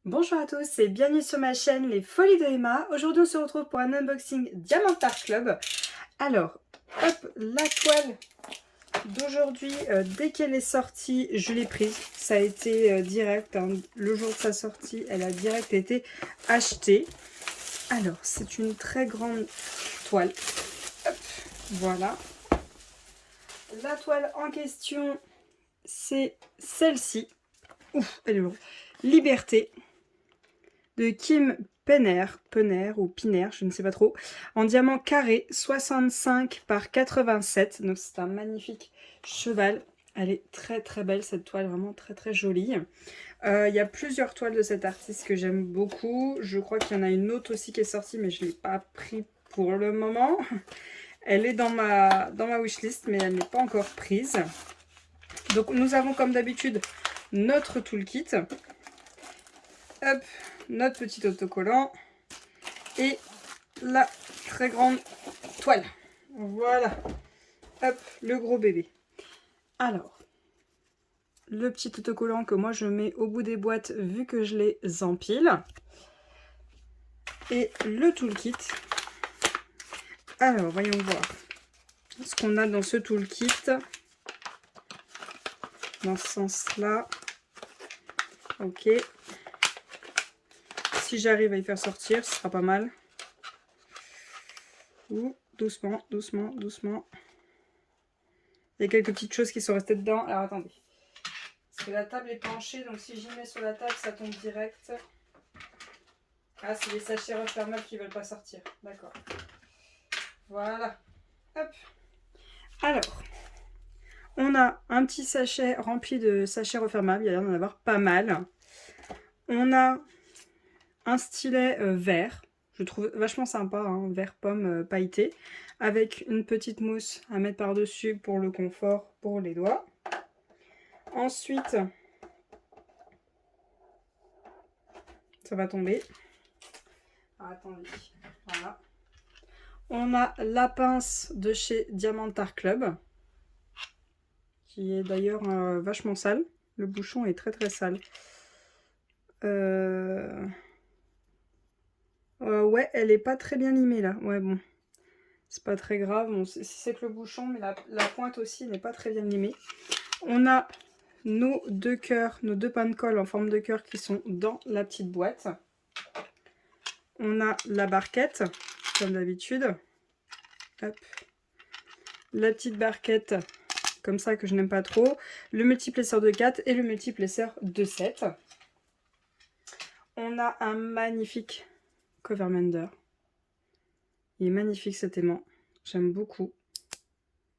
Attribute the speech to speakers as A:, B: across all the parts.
A: Bonjour à tous et bienvenue sur ma chaîne Les Folies de Emma. Aujourd'hui on se retrouve pour un unboxing Diamant Art Club. Alors, hop, la toile d'aujourd'hui, dès qu'elle est sortie, je l'ai prise. Ça a été direct, hein. Le jour de sa sortie, elle a direct été achetée. Alors, c'est une très grande toile. Hop, voilà. La toile en question, c'est celle-ci. Ouf, elle est lourde. Liberté de Kim Penner ou Piner, je ne sais pas trop, en diamant carré 65 par 87. Donc c'est un magnifique cheval. Elle est très très belle cette toile, vraiment très très jolie. Il y a plusieurs toiles de cet artiste que j'aime beaucoup. Je crois qu'il y en a une autre aussi qui est sortie, mais je ne l'ai pas pris pour le moment. Elle est dans ma wishlist, mais elle n'est pas encore prise. Donc nous avons comme d'habitude notre toolkit. Hop, notre petit autocollant et la très grande toile. Voilà. Hop, le gros bébé. Alors, le petit autocollant que moi je mets au bout des boîtes vu que je les empile. Et le toolkit. Alors, voyons voir ce qu'on a dans ce toolkit. Dans ce sens-là. Ok. Si j'arrive à y faire sortir, ce sera pas mal. Ouh, doucement, doucement, doucement. Il y a quelques petites choses qui sont restées dedans. Alors, attendez. Parce que la table est penchée, donc si j'y mets sur la table, ça tombe direct. Ah, c'est les sachets refermables qui ne veulent pas sortir. D'accord. Voilà. Hop. Alors, on a un petit sachet rempli de sachets refermables. Il y a l'air d'en avoir pas mal. On a un stylet vert. Je trouve vachement sympa, hein, vert pomme pailleté. Avec une petite mousse à mettre par-dessus pour le confort pour les doigts. Ensuite, ça va tomber. Ah, attendez, voilà. On a la pince de chez Diamant Art Club, qui est d'ailleurs vachement sale. Le bouchon est très très sale. Ouais, elle est pas très bien limée là. Ouais, bon, c'est pas très grave. Bon, si c'est que le bouchon, mais la pointe aussi n'est pas très bien limée. On a nos deux cœurs, nos deux pains de colle en forme de cœur qui sont dans la petite boîte. On a la barquette, comme d'habitude. Hop. La petite barquette, comme ça, que je n'aime pas trop. Le multiplesseur de 4 et le multiplesseur de 7. On a un magnifique Covermander. Il est magnifique cet aimant. J'aime beaucoup.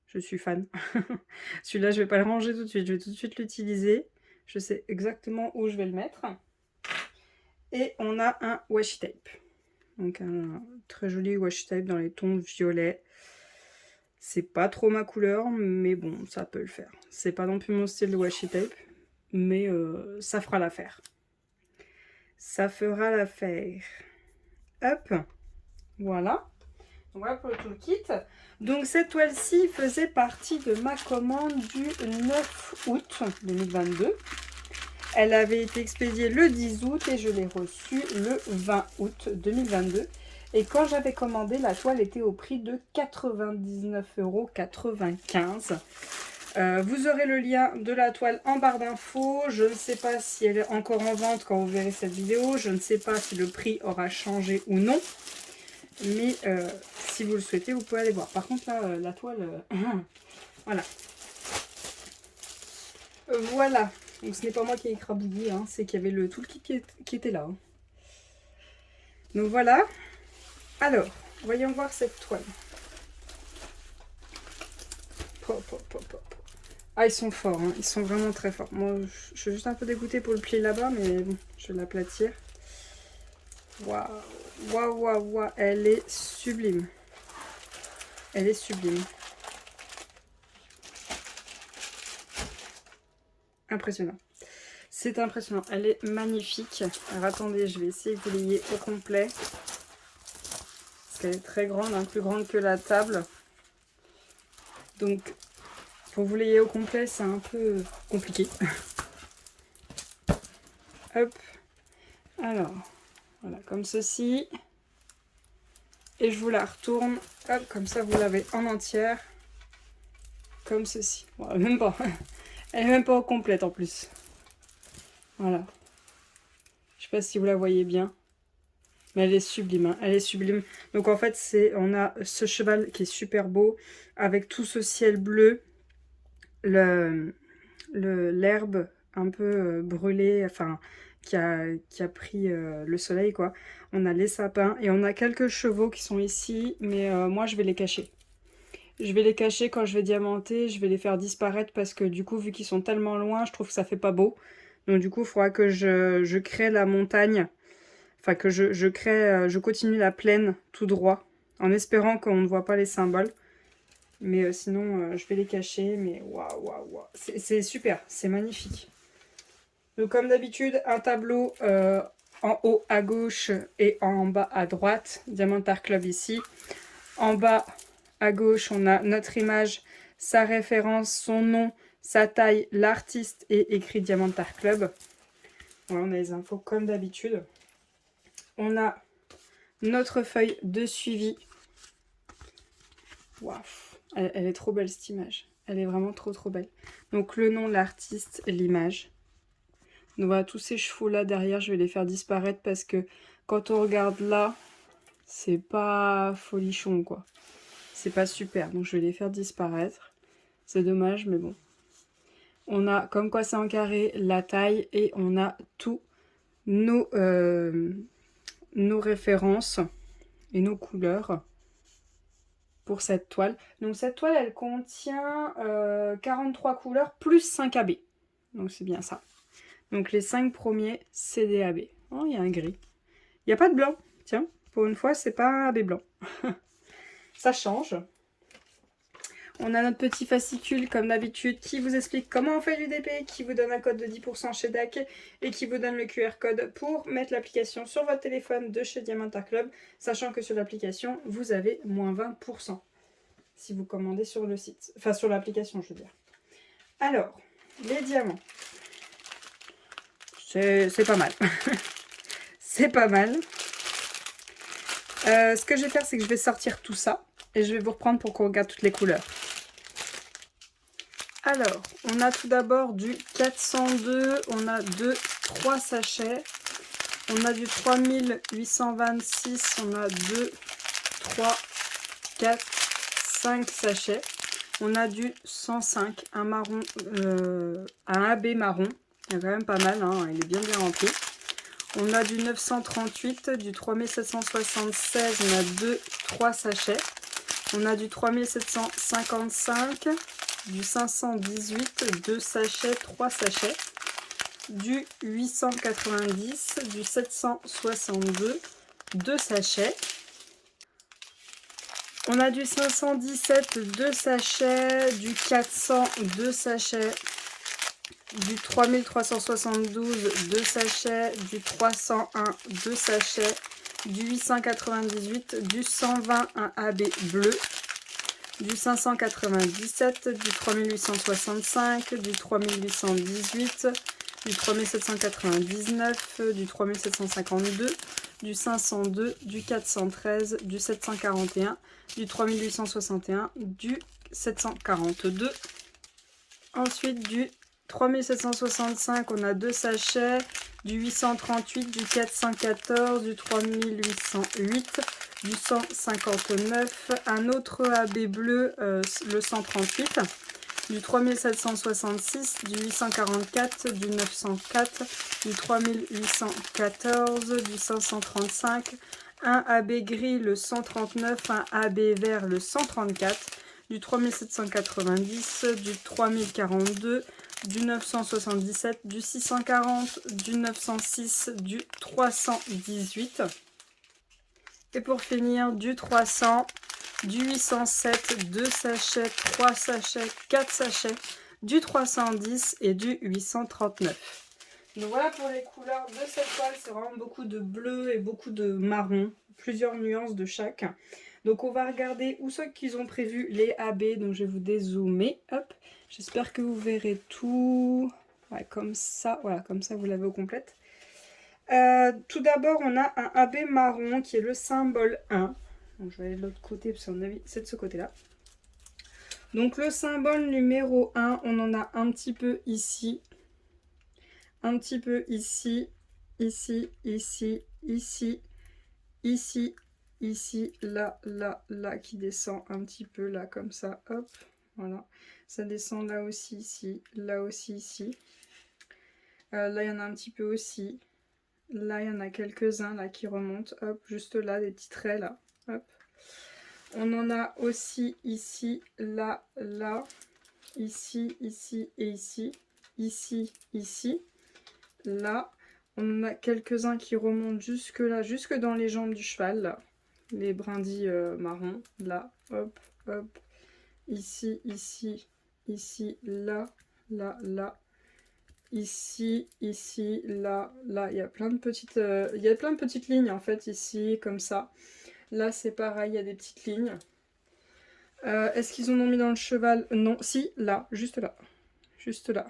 A: Je suis fan. Celui-là, je ne vais pas le ranger tout de suite. Je vais tout de suite l'utiliser. Je sais exactement où je vais le mettre. Et on a un washi tape. Donc un très joli washi tape dans les tons violets. C'est pas trop ma couleur, mais bon, ça peut le faire. C'est pas non plus mon style de washi tape, mais ça fera l'affaire. Ça fera l'affaire. Hop, voilà. Donc voilà pour le toolkit. Donc cette toile-ci faisait partie de ma commande du 9 août 2022. Elle avait été expédiée le 10 août et je l'ai reçue le 20 août 2022. Et quand j'avais commandé, la toile était au prix de 99,95 €. Vous aurez le lien de la toile en barre d'infos. Je ne sais pas si elle est encore en vente quand vous verrez cette vidéo. Je ne sais pas si le prix aura changé ou non. Mais si vous le souhaitez, vous pouvez aller voir. Par contre, là, la toile... voilà. Voilà. Donc ce n'est pas moi qui ai écrabouillé, hein, c'est qu'il y avait le toolkit qui était là. Hein. Donc voilà. Alors, voyons voir cette toile. Pop, pop, pop, pop. Ah, ils sont forts, hein. Ils sont vraiment très forts. Moi, je suis juste un peu dégoûtée pour le pli là-bas, mais bon, je vais l'aplatir. Waouh, waouh, waouh, waouh, elle est sublime. Elle est sublime. Impressionnant. C'est impressionnant. Elle est magnifique. Alors attendez, je vais essayer que vous l'ayez au complet. Parce qu'elle est très grande, hein, plus grande que la table. Donc, pour que vous l'ayez au complet, c'est un peu compliqué. Hop. Alors, voilà, comme ceci. Et je vous la retourne, hop, comme ça vous l'avez en entière. Comme ceci. Voilà, même pas. Elle est même pas complète en plus. Voilà. Je sais pas si vous la voyez bien. Mais elle est sublime, hein. Elle est sublime. Donc en fait, on a ce cheval qui est super beau, avec tout ce ciel bleu, l'herbe un peu brûlée, enfin, qui a pris le soleil, quoi. On a les sapins et on a quelques chevaux qui sont ici, mais moi, je vais les cacher. Je vais les cacher quand je vais diamanter, je vais les faire disparaître parce que du coup, vu qu'ils sont tellement loin, je trouve que ça fait pas beau. Donc du coup, il faudra que je crée la montagne. Enfin, que je continue la plaine tout droit, en espérant qu'on ne voit pas les symboles. Mais sinon, je vais les cacher. Mais waouh, waouh, waouh. C'est super, c'est magnifique. Donc, comme d'habitude, un tableau en haut à gauche et en bas à droite. Diamant Art Club ici. En bas à gauche, on a notre image, sa référence, son nom, sa taille, l'artiste et écrit Diamant Art Club. Voilà, on a les infos comme d'habitude. On a notre feuille de suivi. Waouh, elle est trop belle cette image. Elle est vraiment trop trop belle. Donc le nom, l'artiste, l'image. Donc voilà, tous ces chevaux là derrière, je vais les faire disparaître parce que quand on regarde là, c'est pas folichon quoi. C'est pas super, donc je vais les faire disparaître. C'est dommage, mais bon. On a comme quoi c'est en carré, la taille et on a tous nos références et nos couleurs pour cette toile. Donc cette toile, elle contient 43 couleurs plus 5 AB. Donc c'est bien ça. Donc les 5 premiers, c'est des AB. Oh, il y a un gris. Il n'y a pas de blanc. Tiens, pour une fois, c'est pas un AB blanc. Ça change. On a notre petit fascicule, comme d'habitude, qui vous explique comment on fait du DP, qui vous donne un code de 10% chez DAC et qui vous donne le QR code pour mettre l'application sur votre téléphone de chez Diamant Art Club, sachant que sur l'application, vous avez moins 20% si vous commandez sur le site. Enfin, sur l'application, je veux dire. Alors, les diamants. C'est pas mal. C'est pas mal. Ce que je vais faire, c'est que je vais sortir tout ça et je vais vous reprendre pour qu'on regarde toutes les couleurs. Alors, on a tout d'abord du 402, on a 3 sachets, on a du 3826, on a 2, 3, 4, 5 sachets, on a du 105, un marron, un AB marron, il y a quand même pas mal, hein, il est bien rempli. On a du 938, du 3776, on a 3 sachets, on a du 3755, du 518, 2 sachets, 3 sachets, du 890, du 762, 2 sachets. On a du 517, 2 sachets, du 400, 2 sachets, du 3372, 2 sachets, du 301, 2 sachets, du 898, du 120, un AB bleu, du 597, du 3865, du 3818, du 3799, du 3752, du 502, du 413, du 741, du 3861, du 742. Ensuite, du 3765, on a 2 sachets, du 838, du 414, du 3808, du 159, un autre AB bleu, le 138, du 3766, du 844, du 904, du 3814, du 535, un AB gris, le 139, un AB vert, le 134, du 3790, du 3042, du 977, du 640, du 906, du 318. Et pour finir, du 300, du 807, 2 sachets, 3 sachets, 4 sachets, du 310 et du 839. Donc voilà pour les couleurs de cette toile, c'est vraiment beaucoup de bleu et beaucoup de marron, plusieurs nuances de chaque. Donc on va regarder où sont qu'ils ont prévu les AB, donc je vais vous dézoomer, hop, j'espère que vous verrez tout, ouais, comme ça, voilà, comme ça vous l'avez au complète. Tout d'abord, on a un AB marron qui est le symbole 1. Donc, je vais aller de l'autre côté parce qu'on a vu, c'est de ce côté-là. Donc le symbole numéro 1, on en a un petit peu ici. Un petit peu ici, ici, ici, ici, ici, ici, là, là, là, qui descend un petit peu là, comme ça, hop, voilà. Ça descend là aussi, ici, là aussi, ici. Là, il y en a un petit peu aussi. Là, il y en a quelques-uns là qui remontent, hop, juste là, des petits traits là, hop. On en a aussi ici, là, là, ici, ici et ici, ici, ici, là. On en a quelques-uns qui remontent jusque là, jusque dans les jambes du cheval, là. Les brindilles marron, là, hop, hop, ici, ici, ici, là, là, là, ici, ici, là, là. Il y a plein de petites, il y a plein de petites lignes en fait ici, comme ça. Là, c'est pareil, il y a des petites lignes. Est-ce qu'ils en ont mis dans le cheval? Non, si, là, juste là. Juste là.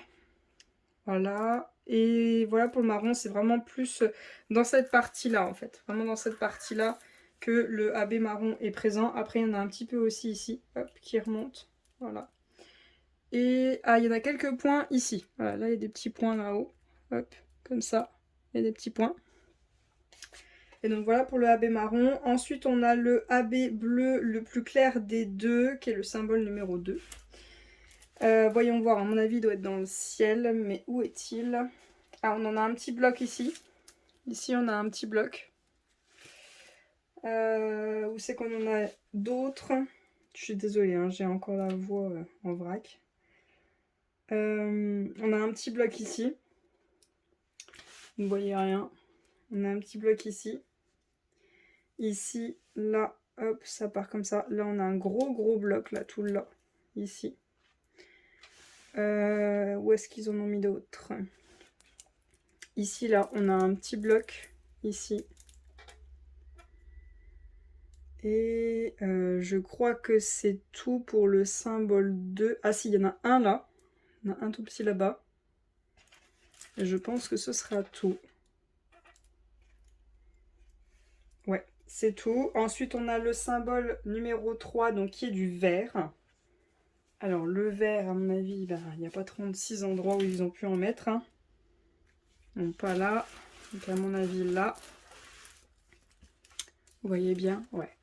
A: Voilà. Et voilà pour le marron, c'est vraiment plus dans cette partie-là, en fait. Vraiment dans cette partie-là que le AB marron est présent. Après, il y en a un petit peu aussi ici, hop, qui remonte. Voilà. Et il y en a quelques points ici. Voilà, là, il y a des petits points là-haut. Hop, comme ça. Il y a des petits points. Et donc voilà pour le AB marron. Ensuite, on a le AB bleu le plus clair des deux, qui est le symbole numéro 2. Voyons voir, à mon avis, il doit être dans le ciel, mais où est-il? Ah, on en a un petit bloc ici. Ici, on a un petit bloc. Où c'est qu'on en a d'autres? Je suis désolée, hein, j'ai encore la voix en vrac. On a un petit bloc ici. Vous ne voyez rien. On a un petit bloc ici. Ici, là, hop, ça part comme ça. Là, on a un gros bloc, là, tout là. Ici. Où est-ce qu'ils en ont mis d'autres? Ici, là, on a un petit bloc. Ici. Et je crois que c'est tout pour le symbole 2. Ah si, il y en a un là. Il y en a un tout petit là-bas. Et je pense que ce sera tout. Ouais, c'est tout. Ensuite, on a le symbole numéro 3, donc qui est du vert. Alors, le vert, à mon avis, ben, il n'y a pas 36 endroits où ils ont pu en mettre. Hein. Non, pas là. Donc, à mon avis, là. Vous voyez bien? Ouais.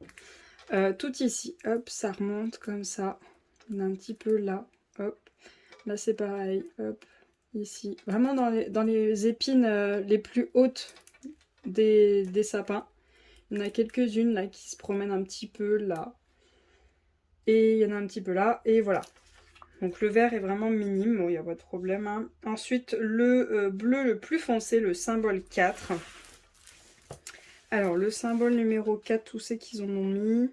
A: Tout ici, hop, ça remonte comme ça. On a un petit peu là, hop. Là, c'est pareil, hop, ici. Vraiment dans les épines les plus hautes des sapins. Il y en a quelques-unes là qui se promènent un petit peu là. Et il y en a un petit peu là. Et voilà. Donc le vert est vraiment minime. Bon, il n'y a pas de problème. Hein. Ensuite, le bleu le plus foncé, le symbole 4. Alors, le symbole numéro 4, où c'est qu'ils en ont mis?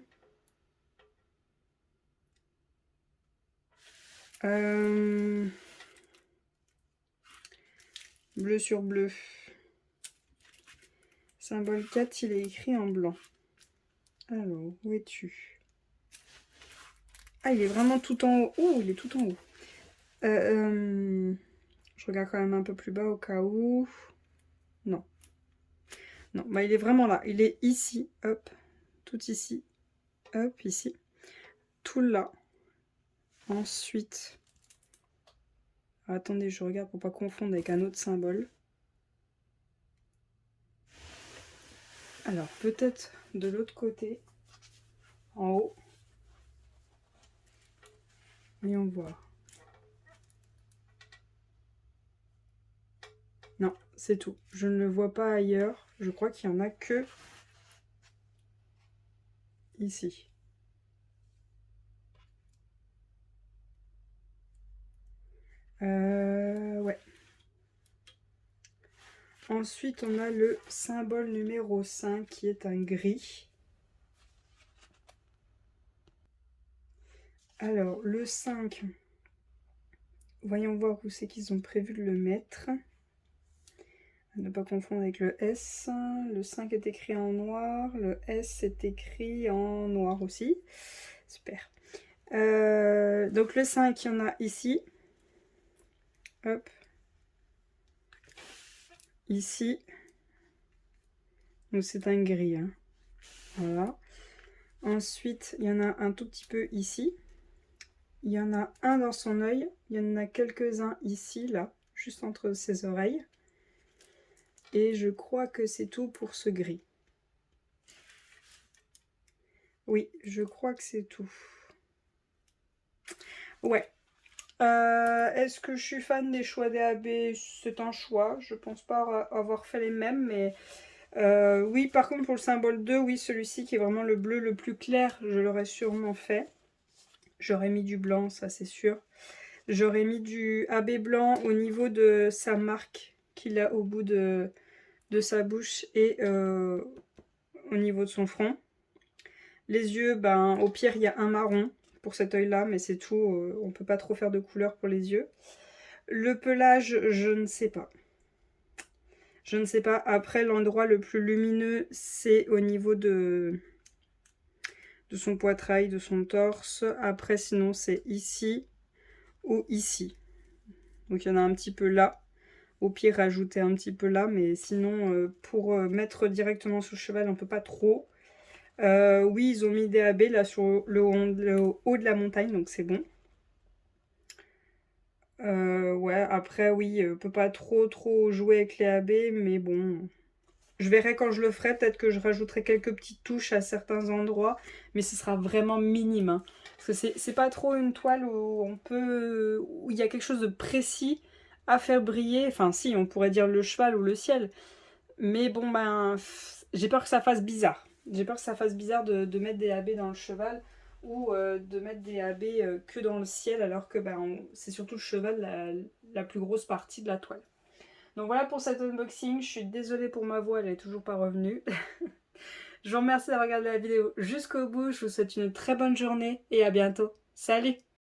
A: Bleu sur bleu. Symbole 4, il est écrit en blanc. Alors, où es-tu? Ah, il est vraiment tout en haut. Oh, il est tout en haut. Je regarde quand même un peu plus bas au cas où. Non. Non, bah il est vraiment là. Il est ici, hop. Tout ici. Hop, ici. Tout là. Ensuite. Attendez, je regarde pour pas confondre avec un autre symbole. Alors, peut-être de l'autre côté. En haut. Voyons voir. Non, c'est tout. Je ne le vois pas ailleurs. Je crois qu'il n'y en a que ici. Ouais. Ensuite, on a le symbole numéro 5 qui est un gris. Alors, le 5, voyons voir où c'est qu'ils ont prévu de le mettre. Ne pas confondre avec le S. Le 5 est écrit en noir. Le S est écrit en noir aussi. Super. Donc le 5, il y en a ici. Hop. Ici. Donc c'est un gris. Hein. Voilà. Ensuite, il y en a un tout petit peu ici. Il y en a un dans son œil. Il y en a quelques-uns ici, là, juste entre ses oreilles. Et je crois que c'est tout pour ce gris. Oui, je crois que c'est tout. Ouais. Est-ce que je suis fan des choix DAB? C'est un choix. Je pense pas avoir fait les mêmes, mais oui, par contre, pour le symbole 2, oui, celui-ci qui est vraiment le bleu le plus clair, je l'aurais sûrement fait. J'aurais mis du blanc, ça c'est sûr. J'aurais mis du AB blanc au niveau de sa marque qu'il a au bout de sa bouche et au niveau de son front. Les yeux, ben, au pire, il y a un marron pour cet œil-là, mais c'est tout. On ne peut pas trop faire de couleur pour les yeux. Le pelage, je ne sais pas. Je ne sais pas. Après, l'endroit le plus lumineux, c'est au niveau de son poitrail, de son torse. Après, sinon, c'est ici ou ici. Donc, il y en a un petit peu là. Au pire, rajouter un petit peu là. Mais sinon, pour mettre directement sur le cheval, on ne peut pas trop. Oui, ils ont mis des AB là sur le haut de la montagne, donc c'est bon. Ouais, après, oui, on peut pas trop jouer avec les AB, mais bon... Je verrai quand je le ferai, peut-être que je rajouterai quelques petites touches à certains endroits, mais ce sera vraiment minime. Hein. Parce que c'est pas trop une toile où on peut... où il y a quelque chose de précis à faire briller. Enfin, si, on pourrait dire le cheval ou le ciel. Mais bon, ben, j'ai peur que ça fasse bizarre. J'ai peur que ça fasse bizarre de mettre des AB dans le cheval ou de mettre des AB que dans le ciel, alors que ben, c'est surtout le cheval la plus grosse partie de la toile. Donc voilà pour cet unboxing. Je suis désolée pour ma voix, elle n'est toujours pas revenue. Je vous remercie d'avoir regardé la vidéo jusqu'au bout. Je vous souhaite une très bonne journée et à bientôt. Salut!